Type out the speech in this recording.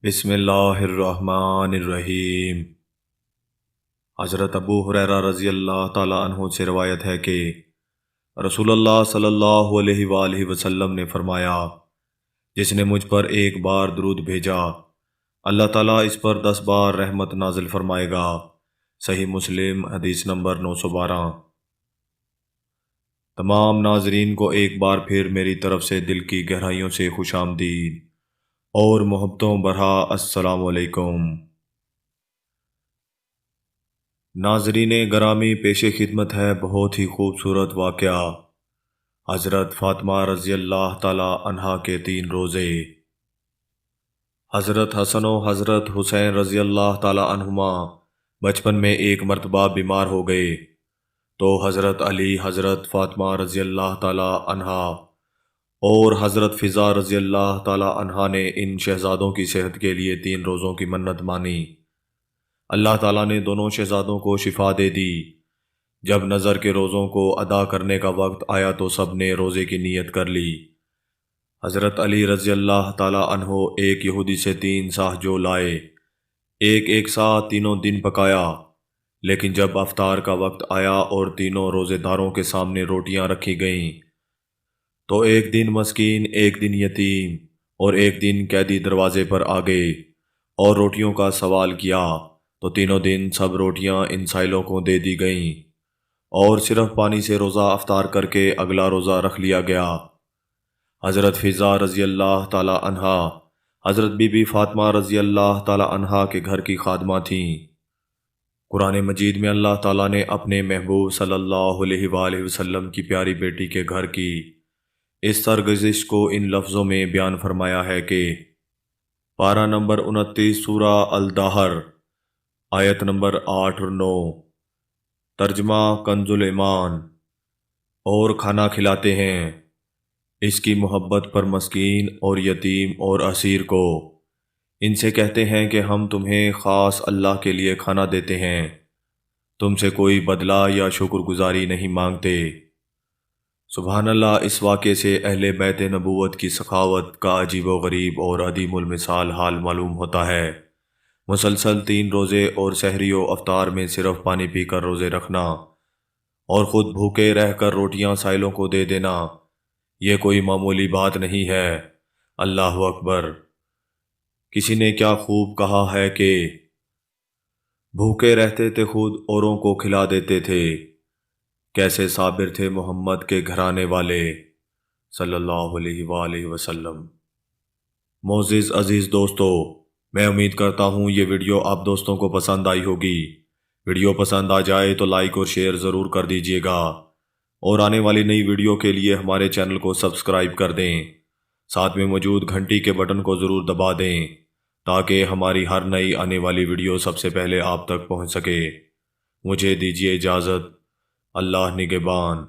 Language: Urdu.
بسم اللہ الرحمن الرحیم۔ حضرت ابو ہریرہ رضی اللہ تعالیٰ عنہ سے روایت ہے کہ رسول اللہ صلی اللہ علیہ وآلہ وسلم نے فرمایا، جس نے مجھ پر ایک بار درود بھیجا اللہ تعالیٰ اس پر 10 بار رحمت نازل فرمائے گا۔ صحیح مسلم حدیث نمبر 912۔ تمام ناظرین کو ایک بار پھر میری طرف سے دل کی گہرائیوں سے خوش آمدید اور محبتوں بھرا السلام علیکم۔ ناظرین گرامی، پیش خدمت ہے بہت ہی خوبصورت واقعہ حضرت فاطمہ رضی اللہ تعالی عنہا کے 3 روزے۔ حضرت حسن و حضرت حسین رضی اللہ تعالی عنہما بچپن میں ایک مرتبہ بیمار ہو گئے تو حضرت علی، حضرت فاطمہ رضی اللہ تعالی عنہا اور حضرت فضا رضی اللہ تعالی عنہا نے ان شہزادوں کی صحت کے لیے 3 روزوں کی منت مانی۔ اللہ تعالیٰ نے دونوں شہزادوں کو شفا دے دی۔ جب نظر کے روزوں کو ادا کرنے کا وقت آیا تو سب نے روزے کی نیت کر لی۔ حضرت علی رضی اللہ تعالی عنہ ایک یہودی سے 3 ساہ جو لائے، ایک ساہ تینوں دن پکایا، لیکن جب افطار کا وقت آیا اور تینوں روزے داروں کے سامنے روٹیاں رکھی گئیں تو ایک دن مسکین، ایک دن یتیم اور ایک دن قیدی دروازے پر آ گئے اور روٹیوں کا سوال کیا تو تینوں دن سب روٹیاں ان سائلوں کو دے دی گئیں اور صرف پانی سے روزہ افطار کر کے اگلا روزہ رکھ لیا گیا۔ حضرت فضا رضی اللہ تعالی عنہا حضرت بی بی فاطمہ رضی اللہ تعالی عنہا کے گھر کی خادمہ تھیں۔ قرآن مجید میں اللہ تعالیٰ نے اپنے محبوب صلی اللہ علیہ وآلہ وسلم کی پیاری بیٹی کے گھر کی اس سرگزشت کو ان لفظوں میں بیان فرمایا ہے کہ پارہ نمبر 29 سورہ الدہر آیت نمبر 8 اور 9۔ ترجمہ کنز الایمان۔ اور کھانا کھلاتے ہیں اس کی محبت پر مسکین اور یتیم اور اسیر کو، ان سے کہتے ہیں کہ ہم تمہیں خاص اللہ کے لیے کھانا دیتے ہیں، تم سے کوئی بدلہ یا شکر گزاری نہیں مانگتے۔ سبحان اللہ۔ اس واقعے سے اہل بیت نبوت کی سخاوت کا عجیب و غریب اور عدیم المثال حال معلوم ہوتا ہے۔ مسلسل 3 روزے اور سحری و افطار میں صرف پانی پی کر روزے رکھنا اور خود بھوکے رہ کر روٹیاں سائلوں کو دے دینا، یہ کوئی معمولی بات نہیں ہے۔ اللہ اکبر۔ کسی نے کیا خوب کہا ہے کہ بھوکے رہتے تھے خود اوروں کو کھلا دیتے تھے، کیسے صابر تھے محمد کے گھرانے والے صلی اللہ علیہ وآلہ وسلم۔ معزز عزیز دوستو، میں امید کرتا ہوں یہ ویڈیو آپ دوستوں کو پسند آئی ہوگی۔ ویڈیو پسند آ جائے تو لائک اور شیئر ضرور کر دیجئے گا اور آنے والی نئی ویڈیو کے لیے ہمارے چینل کو سبسکرائب کر دیں، ساتھ میں موجود گھنٹی کے بٹن کو ضرور دبا دیں تاکہ ہماری ہر نئی آنے والی ویڈیو سب سے پہلے آپ تک پہنچ سکے۔ مجھے دیجیے اجازت۔ اللہ نگہبان۔